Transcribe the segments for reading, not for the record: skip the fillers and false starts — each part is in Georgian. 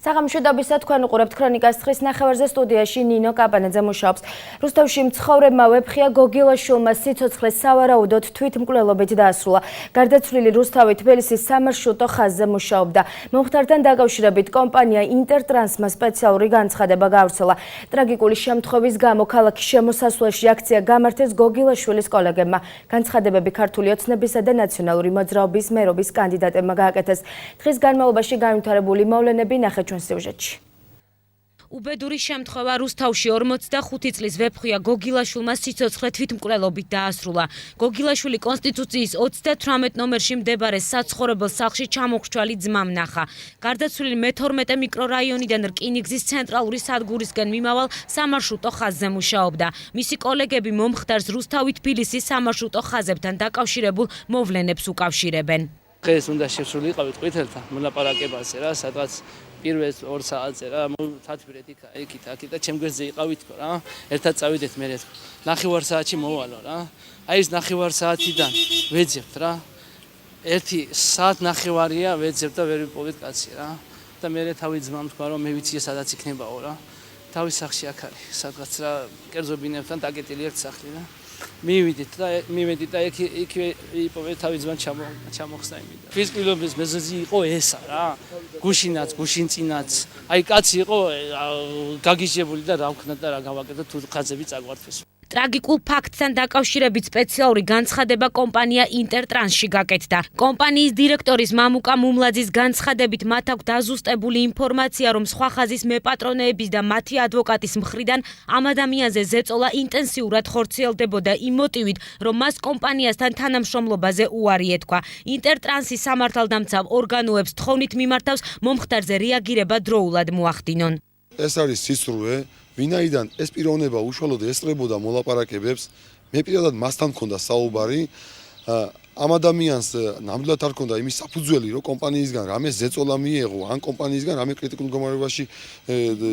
საღამოშვიდობისა თქვენ უყურებთ ქრონიკას თხრის ნახევარზე სტუდიაში ნინო კაპანაძე მუშაობს. რუსთავში მცხოვრებმა ვეფხია გოგილაშვილმა სიცოცხლე სავარაუდოდ თვითმკვლელობით დაასრულა. გარდაცვლილი რუსთავი თბილისის სამარშრუტო ხაზზე მუშაობდა. მომხდართან დაკავშირებით კომპანია ინტერტრანსმა სპეციალური განცხადება გაავრცელა. ტრაგიკული შემთხვევის გამო ქალაქის შემოსასვლელში აქცია გამართეს გოგილაშვილის კოლეგებმა. განცხადებები ქართული ოცნებისა და ნაციონალური მოძრაობის მერობის კანდიდატებმა გააკეთეს. დღის განმავლობაში განვითარებული მოვლენები ნახეთ ჩვენ სიუჟეტში. უბედური შემთხვევა რუსთავში 45 წლის ვეფხია გოგილაშვილმა სიცოცხლე თვითმკვლელობით დაასრულა. გოგილაშვილი კონსტიტუციის 38 ნომერში მდებარე საცხოვრებელ სახლში ჩამოხრჩვალი ძმამ ნახა. გარდაცვლილი მე-12 მიკრორაიონიდან რკინიგზის ცენტრალური სადგურისკენ მიმავალ სამარშრუტო ხაზზე მუშაობდა. მისი კოლეგები მომხდარს რუსთავი-თბილისის სამარშრუტო ხაზებთან დაკავშირებულ მოვლენებს უკავშირებენ. დღეს უნდა შევსრულიყავით ყვითელთან მოლაპარაკებაზე რა, სადღაც პირველ 2 საათზე რა, თათბირეთ იქით და ჩემ გვერდზე იყავითო რა. ერთად წავიდეთ მე რა. 9 საათში მოვალო რა. აი ეს 9 საათიდან ვეძებთ რა. 1 საათ 9-ია ვეძებთ და ვერ ვიპოვეთ კაცი რა. და მე თავი ძმამ თქვა რომ მე ვიცი სადაც იქნებაო რა. თავის სახლში აქ არის, სადღაც რა კერძობინებთან დაკეტილი ერთ სახლი რა. მივედით და იქ იპოვე თავის ძმამ ჩამოხსნა იმით. ფიზკულობის მეზოზი იყო ესა რა. გუშინაც, გუშინწინაც. აი კაცი იყო გაგიჟებული და რა ვქნა და რა გავაკეთე თუ ხაზები წაგვართვეს. ტრაგიკულ ფაქტთან დაკავშირებით სპეციალური განცხადება კომპანია ინტერტრანსში გაკეთდა. კომპანიის დირექტორის მამუკა მუმლაძის განცხადებით მათ აქვს დაზუსტებული ინფორმაცია, რომ სხვა ხაზის მეპატრონეების და მათი ადვოკატის მხრიდან ამ ადამიანზე ზეწოლა ინტენსიურად ხორციელდებოდა იმ მოტივით, რომ მას კომპანიასთან თანამშრომლობაზე უარი ეთქვა. ინტერტრანსის სამართალდამცავ ორგანოებს თხოვნით მიმართავს მომხდარზე რეაგირება დროულად მოახდინონ. ეს არის სისრუე. ვინაიდან ეს პიროვნება უშუალოდ ესწრებოდა მოლაპარაკებებს, მე პირადად მასთან მქონდა საუბარი, ამ ადამიანს ნამდვილად არ ქონდა იმის საფუძველი, რომ კომპანიისგან რამე ზეწოლა მიეღო, ან კომპანიისგან რამე კრიტიკულ მდგომარეობაში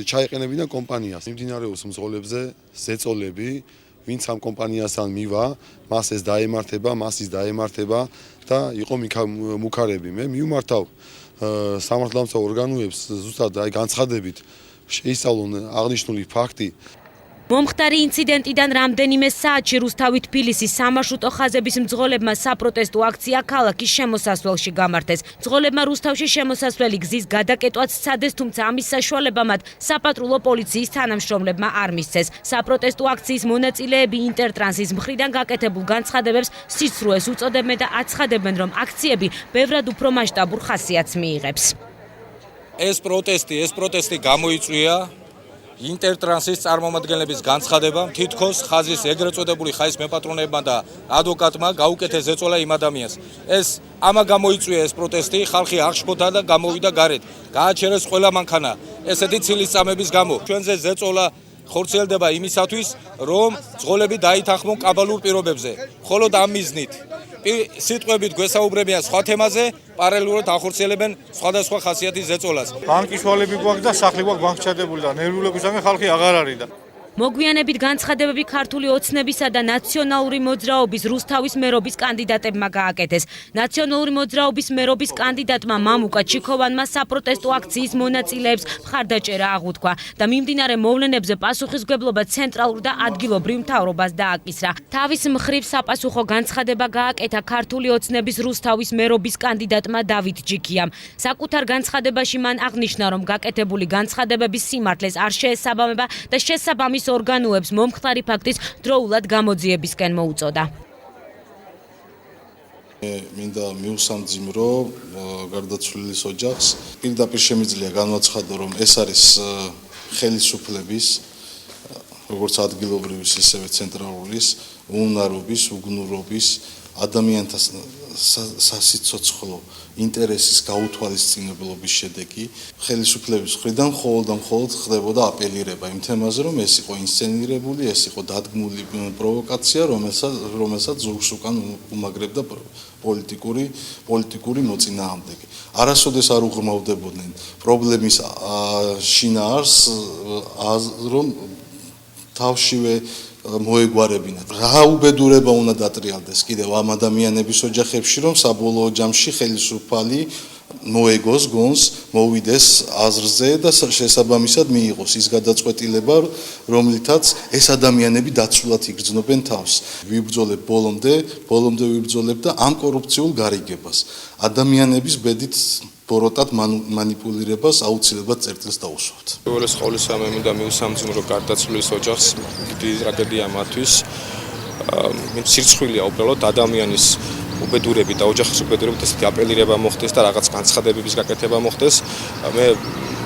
ჩაეყენებინა კომპანიას. მიმდინარეობს მძღოლებზე ზეწოლები, ვინც ამ კომპანიასთან მივა, მას ეს დაემართება, მას ის დაემართება და იყო მუქარები. მე მიუმართავ სამართალდამცავ ორგანოებს ზუსტად აი განცხადებით შეისწავლონ აღნიშნული ფაქტი. მომხდარი ინციდენტიდან რამდენიმე საათში რუსთავი-თბილისის სამარშრუტო ხაზების მძღოლებმა საპროტესტო აქცია ქალაქის შემოსასვლელში გამართეს. მძღოლებმა რუსთავში შემოსასვლელი გზის გადაკეტვაც სცადეს, თუმცა ამის საშუალება მათ საპატრულო პოლიციის თანამშრომლებმა არ მისცეს. საპროტესტო აქციის მონაწილეები ინტერტრანსის მხრიდან გაკეთებულ განცხადებებს სისრუეს უწოდებენ და აცხადებენ, რომ აქციები ბევრად უფრო მასშტაბურ ხასიათს მიიღებს. ეს პროტესტი გამოიწვია ინტერტრანსის წარმომადგენლების განცხადებამ, თითქოს ხაზის ეგრეთ წოდებული ხაზის მეპატრონეებმა და ადვოკატმა გაუკეთეს ზეწოლა იმ ადამიანს. ამა გამოიწვია ეს პროტესტი, ხალხი აღშფოთა და გამოვიდა გარეთ. გააჩერეს ყველა მანქანა. ესეთი ცილისწამების გამო ჩვენზე ზეწოლა ხორციელდება იმისათვის, რომ მძღოლები დაითანხმონ კაბალურ პირობებზე. მხოლოდ ამ მიზნით სიტყვებით გვესაუბრებიან სხვა თემაზე, პარალელურად ახორციელებენ სხვადასხვა ხასიათის ზეწოლას. ბანკის ვალები გვაქვს და სახლი გვაქვს ბანკჩადებული და ნერვიულობისგან ხალხი აღარ არის და მოგვიანებით განცხადებები ქართული ოცნებისა და ნაციონალური მოძრაობის რუსთავის მერობის კანდიდატებმა გააკეთეს. ნაციონალური მოძრაობის მერობის კანდიდატმა მამუკა ჩიქოვანმა საპროტესტო აქციის მონაწილეებს მხარდაჭერა აღუთქვა და მიმდინარე მოვლენებზე პასუხისმგებლობა ცენტრალურ და ადგილობრივ მთავრობას დააკისრა. თავის მხრივ საპასუხო განცხადება გააკეთა ქართული ოცნების რუსთავის მერობის კანდიდატმა დავით ჯიქიამ. საკუთარ განცხადებაში მან აღნიშნა, რომ გაკეთებული განცხადებების სიმართლეს არ შეესაბამება და შესაბამის ორგანოებს მომხდარი ფაქტის დროულად გამოძიებისკენ მოუწოდა. მინდა მიუსამძიმრო გარდაცვლილის ოჯახს. პირდაპირ შემიძლია განვაცხადო, რომ ეს არის ხელისუფლების, როგორც ადგილობრივის, ისევე ცენტრალურის, უნარობის, უგნურობის, ადამიანთა სასიცოცხლო ინტერესის გაუთვალისწინებლობის შედეგი. ხელისუფლების მხრიდან მხოლოდ ხდებოდა აპელირება იმ თემაზე, რომ ეს იყო ინსცენირებული, ეს იყო დადგმული პროვოკაცია, რომელსაც ზურგს უკან უმაგრებდა პოლიტიკური მოწინააღმდეგე. არასოდეს არ უღრმავდებოდნენ პრობლემის შინაარსს, რომ თავშივე მოეგვარებინათ. რა უბედურება უნდა დატრიალდეს კიდევ ამ ადამიანების ოჯახებში, რომ საბოლოო ჯამში ხელისუფალი მოეგოს გონს, მოვიდეს აზრზე და შესაბამისად მიიღოს ის გადაწყვეტილება, რომლითაც ეს ადამიანები დაცულად იგრძნობენ თავს. ვიბრძოლებ ბოლომდე ვიბრძოლებ და ამ კორუფციულ გარიგებას. ადამიანების ბედით ბოროტად მანიპულირებას აუცილებლად წერტილს დაუსვათ. უბრალოდ ყოველისა მე მინდა მიუსამძიმრო გარდაცვლილის ოჯახს, დიდი ტრაგედია მათთვის. სირცხვილია უბრალოდ ადამიანის უბედურები და ოჯახის უბედურებით ესეთი აპელირება მოხდეს და რაღაც განცხადებების გაკეთება მოხდეს. მე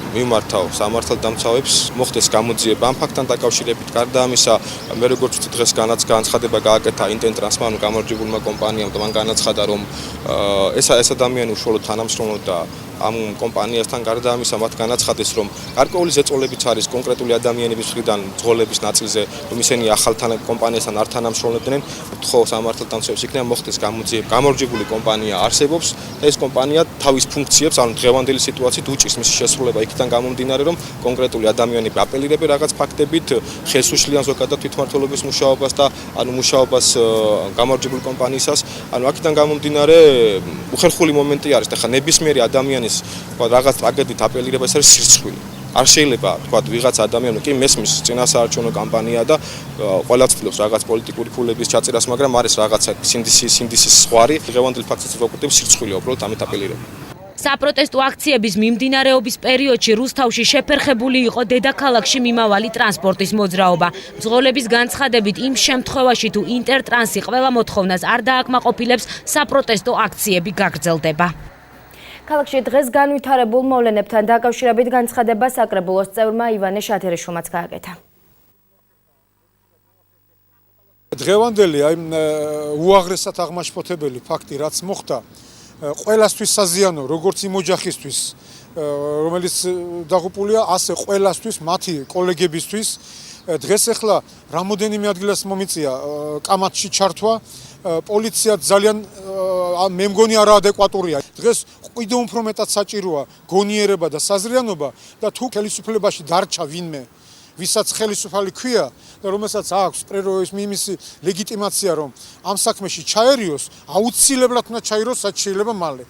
მიმართავ სამართალდამცავებს მოხდეს გამოძიება ამ ფაქტთან დაკავშირებით. გარდა ამისა, მე როგორც ვთქვი დღეს განცხადება გააკეთა ინტენტრანსმა, ანუ გამარჯვებულმა კომპანიამ და მან განაცხადა, რომ ეს ადამიანი უშუალოდ თანამშრომლობდა ამ კომპანიასთან. გარდა ამისა, მათ განაცხადეს, რომ გარკვეული ზეწოლებიც არის კონკრეტული ადამიანების მხრიდან ძღოლების ნაწილზე, რომ ისინი ახალ კომპანიასთან არ თანამშრომლებდნენ. ვთხოვ სამართალდამცავებს იქნება მოხდეს გამოძიება. გამარჯვებული კომპანია არსებობს. ეს კომპანია თავის ფუნქციებს, ანუ დღევანდელი სიტუაციით უჭირს მისი შესრულება იქიდან გამომდინარე, რომ კონკრეტული ადამიანები აპელირებენ რაღაც ფაქტებით, ხელს უშლიან ზოგადად თვითმმართველობის მუშაობას და ანუ მუშაობას გამარჯვებული კომპანიისას. ანუ აქედან გამომდინარე უხერხული მომენტი არის და ხა ნებისმიერი ადამიანის რაღაც ტრაგედიით აპელირება ეს არის სირცხვილი. არ შეიძლება თქვა ვიღაც ადამიანი კი მესმის წინასაარჩევნო კამპანია და ყველა ცდილობს რაღაც პოლიტიკური ფულების ჩაწერას, მაგრამ არის რაღაცა სინდისის ზღვარი. დღევანდელ ფაქტსაც ვაკუთვნებთ სირცხვილია უბრალოდ ამით აპელირება. საპროტესტო აქციების მიმდინარეობის პერიოდში რუსთავში შეფერხებული იყო დედაქალაქში მიმავალი ტრანსპორტის მოძრაობა. მძღოლების განცხადებით, იმ შემთხვევაში თუ ინტერტრანსი ყველა მოთხოვნას არ დააკმაყოფილებს, საპროტესტო აქციები გაგრძელდება. ქალაქში დღეს განვითარებულ მოვლენებთან დაკავშირებით განცხადება საკრებულოს წევრმა ივანე შათერიშვილმაც გააკეთა. დღევანდელი უაღრესად აღმაშფოთებელი ფაქტი რაც მოხდა, ყველასთვის საზიანო, როგორც იმ ოჯახისთვის, რომელიც დაღუპულია, ასე ყველასთვის, მათი კოლეგებისთვის. დღეს ახლა რამოდენიმე ადგილას მომიწია კამათში ჩართვა, პოლიცია ძალიან მე მგონი არაადეკვატურია. დღეს კიდევ უფრო მეტად საჭიროა გონიერება და საზრიანობა და თუ ხელისუფლებაში დარჩა ვინმე, ვისაც ხელისუფალი ქვია და რომელსაც აქვს მისი ლეგიტიმაცია, რომ ამ საქმეში ჩაერიოს, აუცილებლად უნდა ჩაიროს, რაც შეიძლება მალე.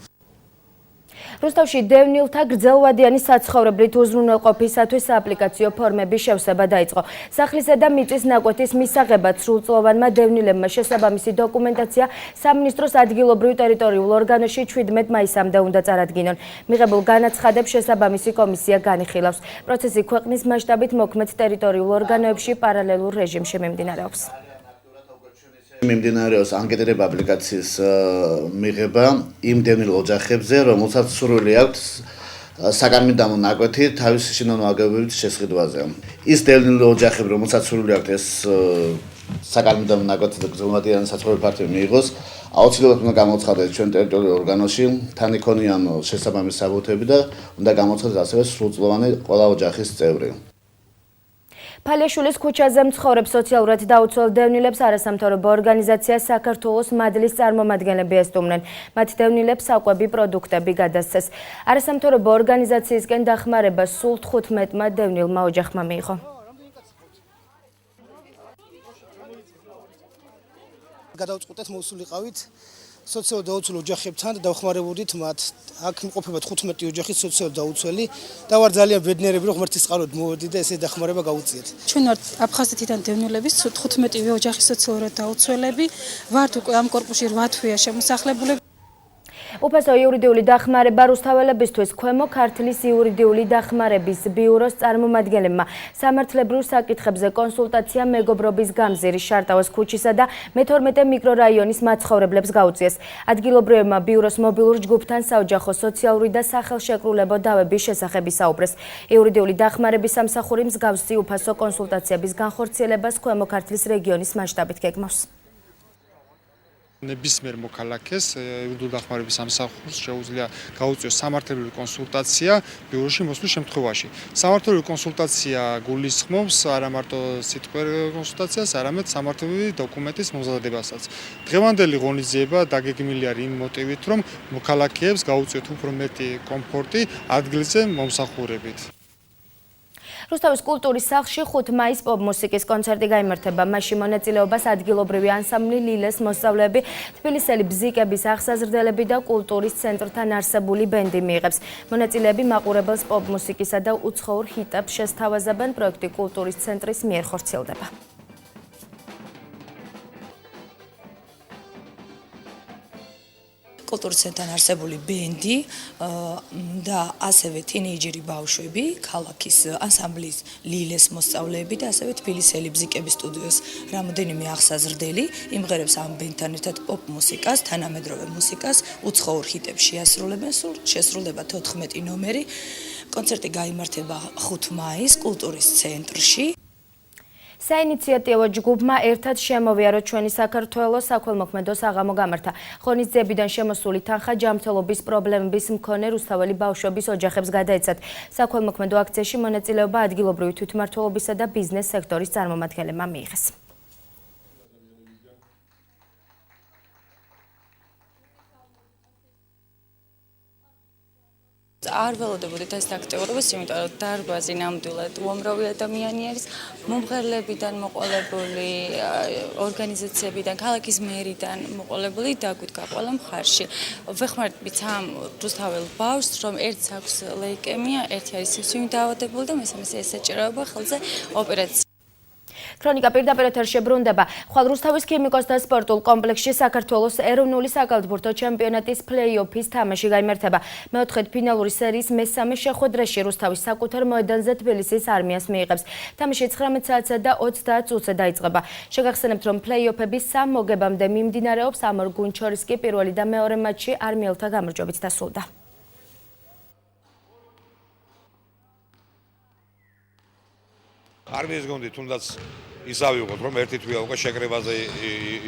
რუსთავში დევნილთა გრძელვადიანი საცხოვრებლით უზრუნველყოფისათვის სააპლიკაციო ფორმების შევსება დაიწყო. სახლისა და მიწის ნაკვეთის მისაღებად სრულწლოვანმა დევნილებმა შესაბამისი დოკუმენტაცია სამინისტროს ადგილობრივ ტერიტორიულ ორგანოში 17 მაისამდე უნდა წარადგინონ. მიღებულ განაცხადებს შესაბამისი კომისია განიხილავს. პროცესი ქვეყნის მასშტაბით მოქმედ ტერიტორიულ ორგანოებში პარალელურ რეჟიმში მიმდინარეობს. მიმდინარეობს ანკეტირება აპლიკაციის მიღება იმ დევნილ ოჯახებზე, რომელსაც სურვილი აქვს საკანონმდებლო ნაკვეთი თავისი შინაგანებით შესყიდვაზე. ის დევნილ ოჯახები, რომელსაც სურვილი აქვს ეს საკანონმდებლო ნაკვეთი და გრძელვადიანი საცხოვრებელი ფართობი მიიღოს, აუცილებლად უნდა გამოცხადდეს ჩვენ ტერიტორიულ ორგანოში, თან იქონიან შესაბამისი საბუთები და უნდა გამოცხადდეს ასევე სრულწლოვანი ყველა ოჯახის წევრი. ფალიაშვილის ქუჩაზე მცხოვრებ სოციალურად დაუცველ დევნილებს არასამთავრობო ორგანიზაცია საქართველოს მადლის წარმომადგენლები ესტუმნენ. მათ დევნილებს საკვები პროდუქტები გადასცეს. არასამთავრობო ორგანიზაციისგან დახმარება სულ 15-მა დევნილმა ოჯახმა მიიღო. გადავწყვეტეთ მოსულიყავით სოციალურად დაუცველ ოჯახებთან და დავხმარებოდით მათ. აქ იმყოფება 15 ოჯახის სოციალურად დაუცველი და ვარ ძალიან ბედნიერები, რომ ღმერთის წყაროდ მოვედი და ესე დახმარება გავუწიეთ. ჩვენ ვართ აფხაზეთიდან დევნილების 15 ოჯახის სოციალურად დაუცველები. ვართ უკვე ამ კორპუსში 8 თვეა შემოსახლებული. უფასო იურიდიული დახმარება რუსთაველებისთვის ქვემო ქართლის იურიდიული დახმარების ბიუროს წარმომადგენლებმა სამართლებრივ საკითხებზე კონსულტაცია მეგობრობის გამზირის შარტავას ქუჩისა და მე-12 მიკრორაიონის მაცხოვრებლებს გაუწიეს. ადგილობრივებმა ბიუროს მობილურ ჯგუფთან საოჯახო სოციალური და სახელშეკრულებო დავების შესახებ ისაუბრეს. იურიდიული დახმარების სამსახური მსგავსი უფასო კონსულტაციების განხორციელებას ქვემო ქართლის რეგიონის მასშტაბით გეგმავს. ნებისმიერ მოქალაქეს იურიდიული დახმარების სამსახურს შეუძლია გაუწიოს სამართლებრივი კონსულტაცია ბიუროში მოსვლის შემთხვევაში. სამართლებრივი კონსულტაცია გულისხმობს არა მარტო სიტყვიერ კონსულტაციას, არამედ სამართლებრივი დოკუმენტის მომზადებასაც. დღევანდელი ღონისძიება დაგეგმილია იმ მოტივით, რომ მოქალაქეებს გაუწიოთ უფრო მეტი კომფორტი ადგილზე მომსახურებით. რუსთავის კულტურის სახლში 5 მაისს პოპ მუსიკის კონცერტი გაიმართება. მასში მონაწილეობას ადგილობრივი ანსამბლი ლილეს მოსწავლეები, თბილისელი ბზიკების აღსაზრდელები და კულტურის ცენტრთან არსებული ბენდი მიიღებს. მონაწილეები მაყურებელს პოპ მუსიკისა და უცხოურ ჰიტებს შესთავაზებენ. პროექტი კულტურის ცენტრის მიერ ხორციელდება. კულტურის ცენტრთან არსებული ბენდი და ასევე თინეიჯერი ბავშვები, ქალაქის ანსამბლის ლილეს მოსწავლეები და ასევე თბილისელი ბზიკების სტუდიოს რამოდენიმე აღსაზრდელი იმღერებს ამ ბენდთან ერთად პოპ მუსიკას, თანამედროვე მუსიკას, უცხოურ ჰიტებს შეასრულებენ. შესრულდება 14 ნომერი. კონცერტი გაიმართება 5 მაისს კულტურის ცენტრში. საინიციატივო ჯგუფმა ერთად შემოვიაროთ ჩვენი საქართველოს საქველმოქმედო საღამო გამართა. ღონისძიებიდან შემოსული თანხა ჯანმრთელობის პრობლემების მქონე რუსთაველი ბავშვების ოჯახებს გადაეცათ. საქველმოქმედო აქციაში მონაწილეობა ადგილობრივი თვითმმართველობისა და ბიზნეს სექტორის წარმომადგენლებმა მიიღეს. არ ველოდებოდით ეს აქტიურობას, იმიტომ რომ დარბაზი ნამდვილად უამრავი ადამიანი არის, მომღერლებიდან მოყოლებული, ორგანიზაციებიდან, ქალაქის მერიდან მოყოლებული დაგვიდგა ყველა მხარში. ვეხმარებით ამ რუსთაველ ბავშვს, რომ ერთს აქვს ლეიკემია, ერთი არის სისხლით დაავადებული და მესამეს ესაჭიროება ხელზე ოპერაცია. ქრონიკა პირდაპირ ეთერში ბრუნდება. ხვალ რუსთავის ქიმიკოსთა სპორტულ კომპლექსში საქართველოს ეროვნული საკალათბურთო ჩემპიონატის პლეი-ოფის თამაში გაიმართება. მეოთხედფინალური სერიის მესამე შეხვედრაში რუსთავის საკუთარ მოედანზე თბილისის არმიას მიიღებს. თამაში 19 საათსა და 30 წუთზე დაიწყება. შეგახსენებთ, რომ პლეი-ოფების 3 მოგებამდე მიმდინარეობს. ამ ორ გუნდს შორის კი პირველი და მეორე მატჩი არმიელთა გამარჯვებით დასრულდა. არმიის გუნდი თუნდაც ისავიღოთ, რომ ერთი თვეა უკვე შეკრებაზე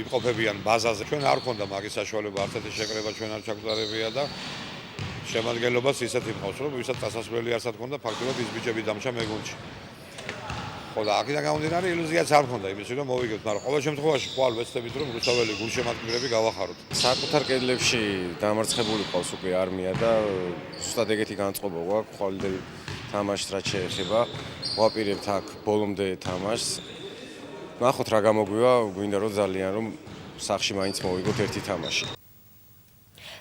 იმყოფებიან ბაზაზე. ჩვენ არ ქონდა მაგის საშუალება, არც ერთი შეკრება ჩვენ არ ჩაგვდარებია და შემადგენლობას ისეთი მყავს, რომ ვისაც წასასვლელი არცად ქონდა, ფაქტობრივად ის ბიჭები დამჭა მე გუნდში. ხო და აქედან გამომდინარე ილუზიაც არ ქონდა იმისი, რომ მოვიგებთ, მაგრამ ყოველ შემთხვევაში ხვალ ვეცდებით, რომ რუსთაველი გულშემატკივრები გავახაროთ. საკუთარ კედლებში დამარცხებული ყავს უკვე არმია და ზუსტად ეგეთი განწყობა გვაქვს ხვალ თამაშს რაც შეეხება. ვაპირებთ აქ ბოლომდე თამაშს. ნახოთ რა გამოგვივა, გვინდა რომ ძალიან რომ სახში მაინც მოვიგოთ ერთი თამაში.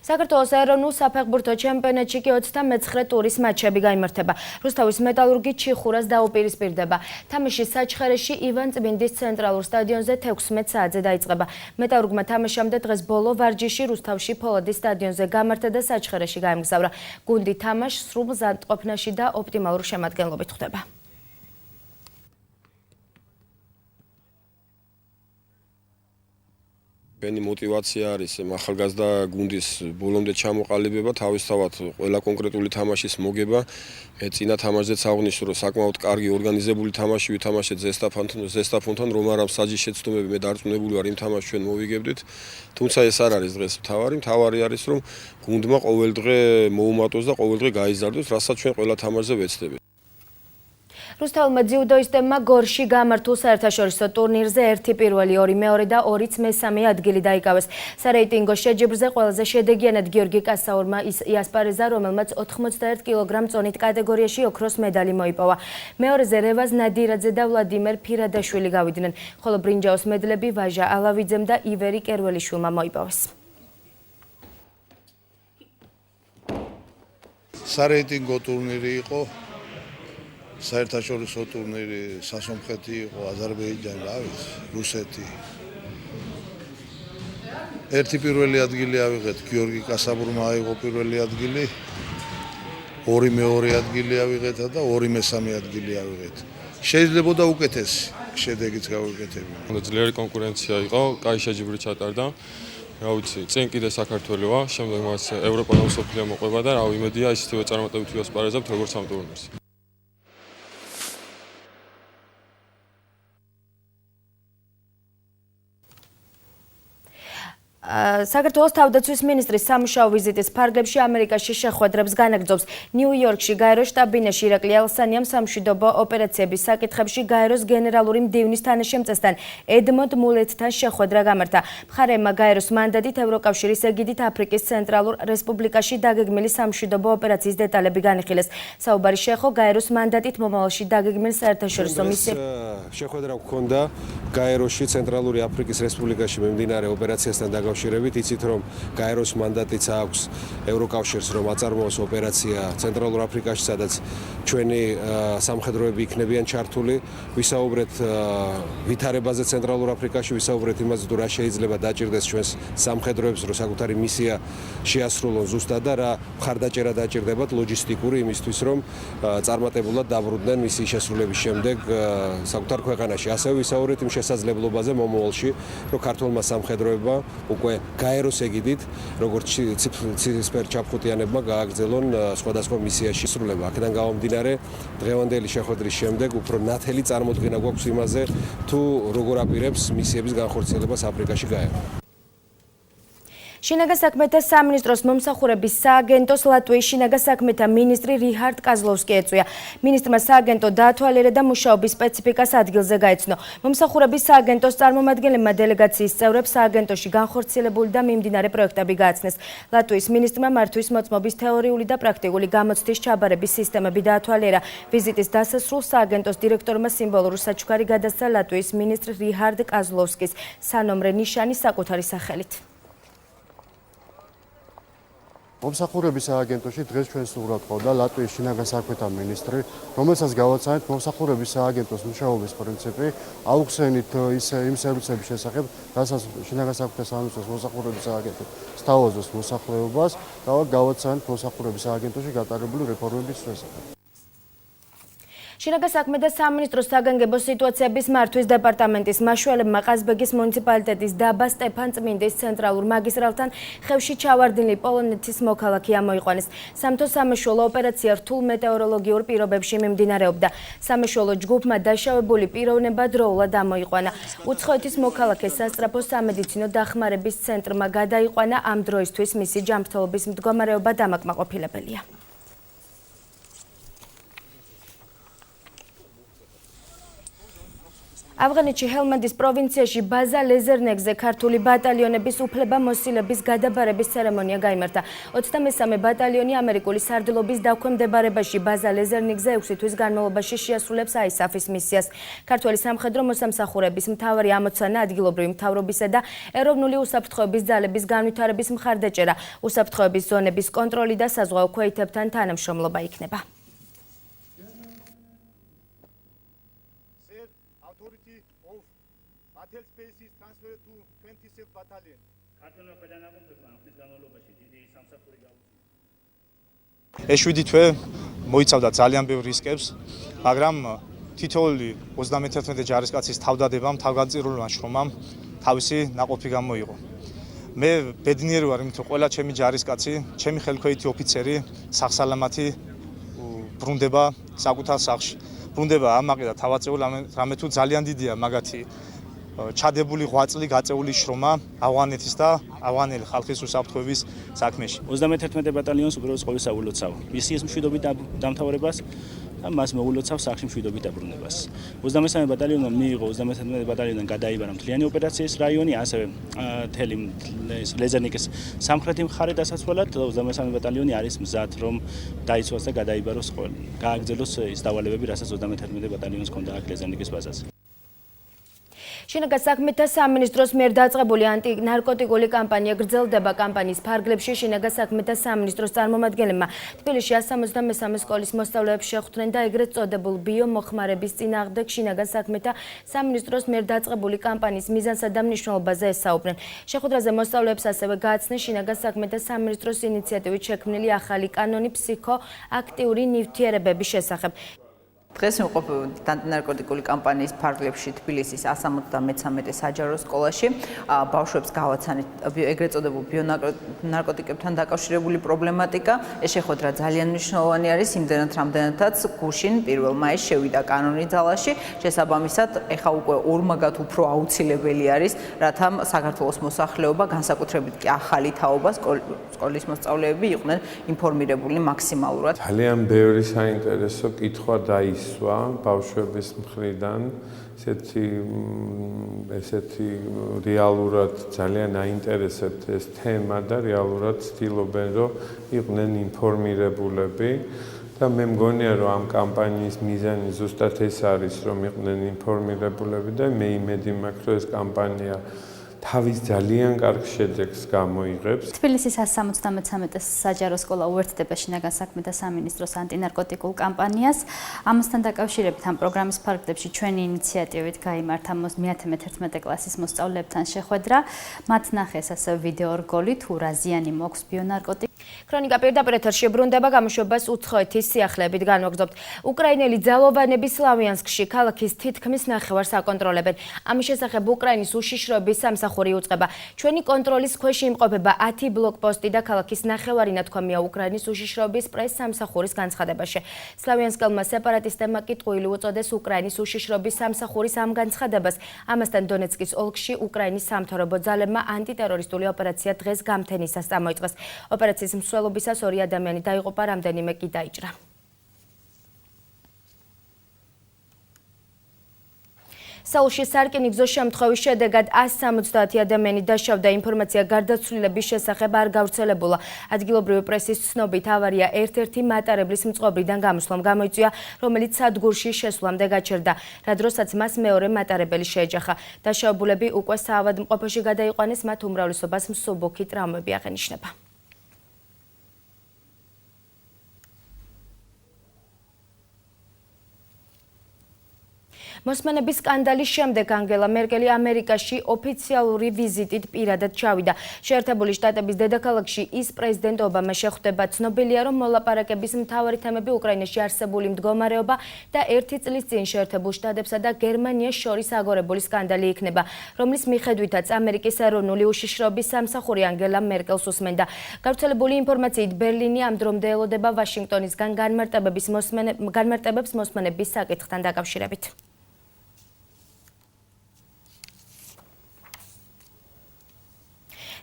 საქართველოს ეროვნულ საფეხბურთო ჩემპიონატში კი 29 ტურის მატჩები გაიმართება. რუსთავის მეტალურგი ჩიხურას დაუპირისპირდება. თამაში საჩხერეში ივან წმინდის ცენტრალურ სტადიონზე 16 საათზე დაიწყება. მეტალურგმა თამაშამდე დღეს ბოლო ვარჯიში რუსთავში ფოლადის სტადიონზე გამართა და საჩხერეში გაემგზავრა. გუნდი თამაშს სრულ მზადყოფნაში და ოპტიმალურ შემადგენლობით ხვდება. ბენი мотивация არის ახალგაზრდა გუნდის ბოლომდე ჩამოყალიბება, თავისთავად ყველა კონკრეტული თამაშის მოგება. წინა თამაშზეც აღნიშნე, რომ საკმაოდ კარგი ორგანიზებული თამაში ვითამაშეთ ზესტაფონთან, რომ არა მსაჯის შეცდომები მე დარწმუნებული ვარ იმ თამაშს ჩვენ მოვიგებდით. თუმცა ეს არ არის დღეს მთავარი არის, რომ გუნდმა ყოველდღე მოუმატოს და ყოველდღე გაიზარდოს, რასაც ჩვენ ყველა თამაშზე ვეცდებით. რუსთაველმა ძიუდოისტებმა გორში გამართულ საერთაშორისო ტურნირზე 1 პირველი, 2 მეორე და 2 მესამე ადგილი დაიკავეს. სარეიტინგო შეჯიბრზე ყველაზე შედეგიანად გიორგი კასაურმა იასპარეზა, რომელმაც 91 კილოგრამ წონით კატეგორიაში ოქროს მედალი მოიპოვა. მეორეზე რევაზ ნადირაძე და ვლადიმერ ფირადაშვილი გავიდნენ, ხოლო ბრინჯაოს მედლები ვაჟა ალავიძემ და ივერი კერველიშვილმა მოიპოვეს. სარეიტინგო ტურნირი იყო. საერთაშორისო ტურნირი სასომხეთი იყო, აზერბაიჯანი, რუსეთი. ერთი პირველი ადგილი ავიღეთ, გიორგი კასაბრმა აიღო პირველი ადგილი, 2 მეორე ადგილი ავიღეთ და 2 მესამე ადგილი ავიღეთ. შეიძლებოდა უკეთესი შედეგიც გავუკეთებინა. ძლიერი კონკურენცია იყო, კაი შეჯიბრი ჩატარდა. რა ვიცი, წინ კიდე საქართველოა, შემდეგ მას ევროპა და მსოფლიო მოყვება და იმედია ისეთივე წარმატებით ვიასპარეზებთ როგორც ამ ტურნირს. საქართველოს თავდაცვის მინისტრის სამუშაო ვიზიტის ფარგლებში ამერიკაში შეხვედრებს განაგრძობს. ნიუ-იორკში გაეროს შტაბ-ბინაში ირაკლი ალსანიამ სამშვიდობო ოპერაციების საკითხებში გაეროს გენერალური მდივნის თანაშემწესთან ედმონდ მულეტთან შეხვედრა გამართა. მხარეებმა გაეროს მანდატით ევროკავშირის ეგიდით აფრიკის ცენტრალურ რესპუბლიკაში დაგეგმილი სამშვიდობო ოპერაციის დეტალები განიხილეს. საუბარი შეეხო გაეროს მანდატით მომავალში დაგეგმილ საერთაშორისო მისიებს. შეხვედრა გქონდა გაეროში ცენტრალური აფრიკის რესპუბლიკაში მიმდინარე ოპერაციასთან დაკავშირებით. იცით რომ გაეროს მანდატიც აქვს ევროკავშირს რომ აწარმოოს ოპერაცია ცენტრალურ აფრიკაში, სადაც ჩვენი სამხედროები იქნებიან ჩართული. ვისაუბრეთ ვითარებაზე ცენტრალურ აფრიკაში, ვისაუბრეთ იმაზე თუ რა შეიძლება დაჭირდეს ჩვენს სამხედროებს რომ საკუთარი მისია შეასრულონ ზუსტად და რა მხარდაჭერა დაჭირდებათ ლოჯისტიკური იმისთვის რომ წარმატებულად დაბრუნდნენ მისიის შესრულების შემდეგ საკუთარ ქვეყანაში. ასევე ვისაუბრეთ იმ შესაძლებლობაზე მომავალში რომ ქართულმა სამხედროებმა უკვე გაეროს ეგიდით როგორც ცისფერ ჩაფხუტიანებმა გააგრძელონ სხვადასხვა მისიაში შესრულება. აქედან გამომდინარე დღევანდელი შეხვედრის შემდეგ უფრო ნათელი წარმოდგენა გვაქვს იმაზე თუ როგორ აპირებს მისიების განხორციელებას აფრიკაში გაერო. შინაგან საქმეთა სამინისტროს მომსახურების სააგენტოს ლატვიის შინაგან საქმეთა მინისტრი რიჰარდ კაზლოვსკი ეწვია. მინისტრმა სააგენტო დაათვალიერა და მუშაობის სპეციფიკას ადგილზე გაეცნო. მომსახურების სააგენტოს წარმომადგენლებმა დელეგაციის წევრებს სააგენტოში განხორციელებული და მიმდინარე პროექტები გააცნეს. ლატვიის მინისტრმა მართვის მოწმობის თეორიული და პრაქტიკული გამოცდის ჩაბარების სისტემები დაათვალიერა. ვიზიტის დასასრულს სააგენტოს დირექტორმა სიმბოლური საჩუქარი გადასცა ლატვიის მინისტრ რიჰარდ კაზლოვსკის სანომრე ნიშანი საკუთარი სახელით. მომსახურების სააგენტოში დღეს ჩვენ სტუმრად ყავდა ლატვიის შინაგან საქმეთა მინისტრი, რომელსაც გავაცანეთ მომსახურების სააგენტოს მუშაობის პრინციპი, აუხსენით იმ სერვისების შესახებ, რასაც შინაგან საქმეთა სამინისტროს მომსახურების სააგენტო სთავაზობს მოსახლეობას და გავაცანეთ მომსახურების სააგენტოში გატარებული რეფორმების შესახებ. შინაგან საქმეთა სამინისტროს საგანგებო სიტუაციების მართვის დეპარტამენტის მაშველებმა ყაზბეგის მუნიციპალიტეტის დაბა სტეფანწმინდის ცენტრალურ მაგისტრალთან ხევში ჩავარდნილი პოლონეთის მოქალაქე ამოიყვანეს. სამთო სამაშველო ოპერაცია რთულ მეტეოროლოგიურ პირობებში მიმდინარეობდა. სამაშველო ჯგუფმა დაშავებული პიროვნება დროულად ამოიყვანა. უცხოეთის მოქალაქე სასწრაფო სამედიცინო დახმარების ცენტრმა გადაიყვანა, ამ დროისთვის მისი ჯანმრთელობის მდგომარეობა დამაკმაყოფილებელია. ავღანეთში ჰელმანდის პროვინციაში ბაზა ლეზერნეგზე ქართული ბატალიონების უფლება-მოსილების გადაბარების ცერემონია გაიმართა. 23-მე ბატალიონი ამერიკული სარდლობის დაქვემდებარებაში ბაზა ლეზერნეგზე 6 თვის განმავლობაში შეასრულებს ISAF-ის მისიას. ქართველი სამხედრო მოსამსახურების მთავარი ამოცანა ადგილობრივი მთავრობისა და ეროვნული უსაფრთხოების ძალების განვითარების მხარდაჭერა, უსაფრთხოების ზონების კონტროლი და საზღვაო ქვეითებთან თანამშრომლობა იქნება. ეს 7 თვე მოიცავდა ძალიან ბევრ რისკებს, მაგრამ თითოეული 31 ჯარისკაცის თავდადებამ, თავგანწირულმა შრომამ თავისი ნაყოფი გამოიღო. მე ბედნიერი ვარ, იმიტომ ყველა ჩემი ჯარისკაცი, ჩემი ხელქვეითი ოფიცერი სახსალამათი ბრუნდება საკუთარ სახლში. ბრუნდება ამაყი და თავაწეული, რამე თუ ძალიან დიდია მაგათი ჩადებული ღვაწლი, გაწეული შრომა ავღანეთის და ავღანელი ხალხის უსაფრთხოების საქმეში. 31 ბატალიონს უპირველეს ყოვლისა ულოცავ მისიის მშვიდობით დამთავრებას და მას მოულოცავს სახში მშვიდობით დაბრუნებას. 23 ბატალიონმა მიიღო 31 ბატალიონიდან გადაიბარა მთლიანი ოპერაციის რაიონი, ასევე მთელი ლეზერნიკის სამხრეთი მხარე დასაცვალად 23 ბატალიონი არის მზად რომ დაიცვას და გადაიბაროს გააგრძელოს ის დავალებები, რასაც 31 ბატალიონს ჰქონდა აქ ლეზერნიკის ბაზაზე. შინაგან საქმეთა სამინისტროს მიერ დაწყებული ანტინარკოტიკული კამპანია გრძელდება. კამპანიის ფარგლებში შინაგან საქმეთა სამინისტროს წარმომადგენლებმა თბილისში 173 სკოლის მოსწავლეებს შეხვდნენ და ეგრეთ წოდებულ ბიომოხმარების წინააღმდეგ შინაგან საქმეთა სამინისტროს მიერ დაწყებული კამპანიის მიზანსა და მნიშვნელობაზე ესაუბრნენ. შეხვედრაზე მოსწავლეებს ასევე გააცნეს შინაგან საქმეთა სამინისტროს ინიციატივით შექმნილი ახალი კანონი ფსიქოაქტიური ნივთიერებების შესახებ. დღეს ვიმყოფებოდი ანტინარკოტიკული კამპანიის ფარგლებში თბილისის 173 საჯარო სკოლაში. ბავშვებს გავაცანით ეგრეთ წოდებულ ბიონარკოტიკებთან დაკავშირებული პრობლემატიკა. ეს შეხვედრა ძალიან მნიშვნელოვანი არის, იმდენად რამდენადაც გუშინ 1 მაისს შევიდა კანონი ძალაში. შესაბამისად, ეხა უკვე ორმაგად უფრო აუცილებელი არის, რათა საქართველოს მოსახლეობა, განსაკუთრებით კი ახალი თაობა, სკოლის მოსწავლეები იყვნენ ინფორმირებული მაქსიმალურად. ძალიან ბევრი საინტერესო კითხვა დაისვა ბავშვების მხრიდან, ესეთი რეალურად ძალიან აინტერესებთ ეს თემა და რეალურად ცდილობენ, რომ იყვნენ ინფორმირებულები. და მე მგონია, რომ ამ კამპანიის მიზანი ზუსტად ეს არის, რომ იყვნენ ინფორმირებულები და მე იმედი მაქვს, რომ ეს კამპანია თავის ძალიან კარგ შედეგს გამოიღებს. თბილისის 173 საჯარო სკოლა უერთდება შინაგან საქმეთა სამინისტროს ანტინარკოტიკულ კამპანიას. ამასთან დაკავშირებით ამ პროგრამის ფარგლებში ჩვენი ინიციატივით გაიმართა მე-11 კლასის მოსწავლეებთან შეხვედრა. მათ ნახეს ასევე ვიდეო რგოლი თუ რა ზიანი მოაქვს ბიონარკოტიკ. ქრონიკა პირდაპირ ეთერში ბრუნდება გამოშვებას უცხოეთის სიახლეებით განვაგრძობთ. უკრაინელი ძალოვანები სლავიანსკში ქალაქის თითქმის ნახევარს აკონტროლებენ. ამის შესახებ უკრაინის უშიშროების სამსახური უწყება. ჩვენი კონტროლის ქვეშ იმყოფება 10 ბლოკპოსტი და ქალაქის ნახევარი ნათქვამია უკრაინის უშიშროების პრეს-სამსახურის განცხადებაში. სლავიანსკელმა სეპარატისტებმა კი ტყუილი უწოდეს უკრაინის უშიშროების სამსახურის ამ განცხადებას. ამასთან დონეცკის ოლქში უკრაინის სამთავრობო ძალებმა ანტიტერორისტული ოპერაცია დღეს გამთენისას წამოიწყეს. ოპერაციის მსვლელობისას 2 ადამიანი დაიღუპა, რამდენიმე კი დაიჭრა. საულში სარკინიგზო შემთხვევის შედეგად 170 ადამიანი დაშავდა. ინფორმაცია გარდაცვლილების შესახებ არ გავრცელებულა. ადგილობრივი პრესის ცნობით ავარია ერთ-ერთი მატარებლის მწყობრიდან გამოსვლამ გამოიწვია, რომელიც სადგურში შესვლამდე გაჩერდა, რა დროსაც მას მეორე მატარებელი შეეჯახა. დაშავებულები უკვე საავადმყოფოში გადაიყვანეს, მათ უმრავლესობას მსუბუქი ტრავმები აღენიშნება. მოსმენების სკანდალის შემდეგ ანგელა მერკელი ამერიკაში ოფიციალური ვიზიტით პირადად ჩავიდა. შეერთებული შტატების დედაქალაქში ის პრეზიდენტ ობამა შეხვდება. ცნობილია, რომ მოლაპარაკების მთავარი თემები უკრაინაში არსებული მდგომარეობა და 1 წლის წინ შეერთებულ შტატებსა და გერმანიას შორის აგორებული სკანდალი იქნება, რომლის მიხედვითაც ამერიკის ეროვნული უშიშროების სამსახური ანგელა მერკელს უსმენდა. გავრცელებული ინფორმაციით ბერლინი ამ დრომდე ელოდება ვაშინგტონისგან განმარტებებს მოსმენების საკითხთან დაკავშირებით.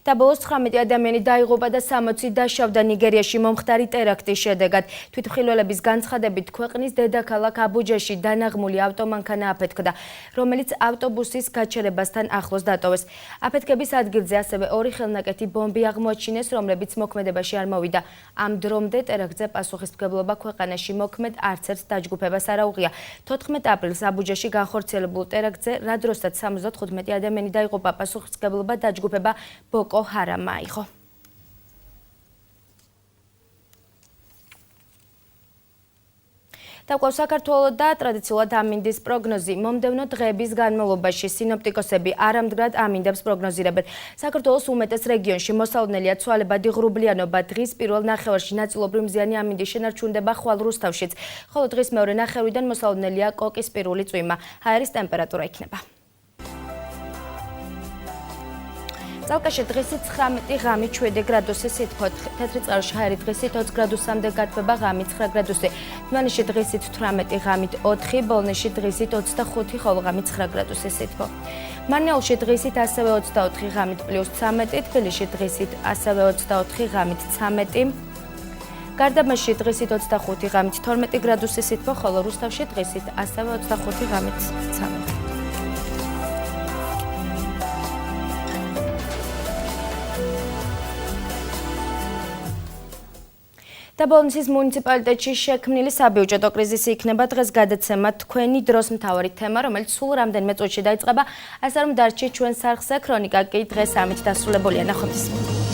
და ბოლოს 19 ადამიანი დაიღუპა და 60 დაშავდა ნიგერიაში მომხდარი ტერაქტის შედეგად. თვითმხილველების განცხადებით ქვეყნის დედაქალაქ აბუჯაში დანაღმული ავტომანქანა აფეთქდა, რომელიც ავტობუსის გაჩერებასთან ახლოს დატოვეს. აფეთქების ადგილზე ასევე 2 ხელნაკეთი ბომბი აღმოაჩინეს, რომლებიც მოქმედებაში არ მოვიდა. ამ დრომდე ტერაქტზე პასუხისმგებლობა ქვეყანაში მოქმედ არც ერთ დაჯგუფებას არ აუღია. 14 აპრილს აბუჯაში განხორციელებულ ტერაქტზე, რა დროსაც 75 ადამიანი დაიღუპა, პასუხისმგებლობა დაჯგუფება ბოკო ჰარამმა აიღო. Таков საქართველოს და ტრადიციულად ამინდის პროგნოზი. მომდევნო დღეების განმავლობაში სინოპტიკოსები არამდგრად ამინდებს პროგნოზირებენ. საქართველოს უმეტეს რეგიონში მოსალოდნელია ცვალებადი ღრუბლიანობა. დღის პირველ ნახევარში ნაწილობრივ მზიანი ამინდის შენარჩუნდება ხვალ რუსთავშიც, ხოლო დღის მეორე ნახევრიდან მოსალოდნელია კოკისპირული წვიმა. ჰაერის ტემპერატურა იქნება. Წალკაში დღესით 19 ღამით 7 გრადუსი სითბოთ, თეთრი წყაროში ჰაერი დღესით 20 გრადუსამდე გათბება, ღამით 9 გრადუსი. თბილისში დღესით 18 ღამით 4, ბოლნისში დღესით 25, ხოლო ღამით 9 გრადუსი სითბო. მარნეულში დღესით ასევე 24 ღამით +13, თბილისში დღესით ასევე 24 ღამით 13. გარდაბაში დღესით 25 ღამით 12 გრადუსი სითბო, ხოლო რუსთავში დღესით ასევე 25 ღამით 13. და ბოლნისის მუნიციპალიტეტში შექმნილი საბიუჯეტო კრიზისი იქნება დღეს გადაცემა თქვენი დროს მთავარი თემა, რომელიც სულ რამდენიმე წუთში დაიწყება, ასე რომ დარჩით ჩვენ სახლზე. ქრონიკა კი დღეს ამით დასრულებულია. ნახვამდის.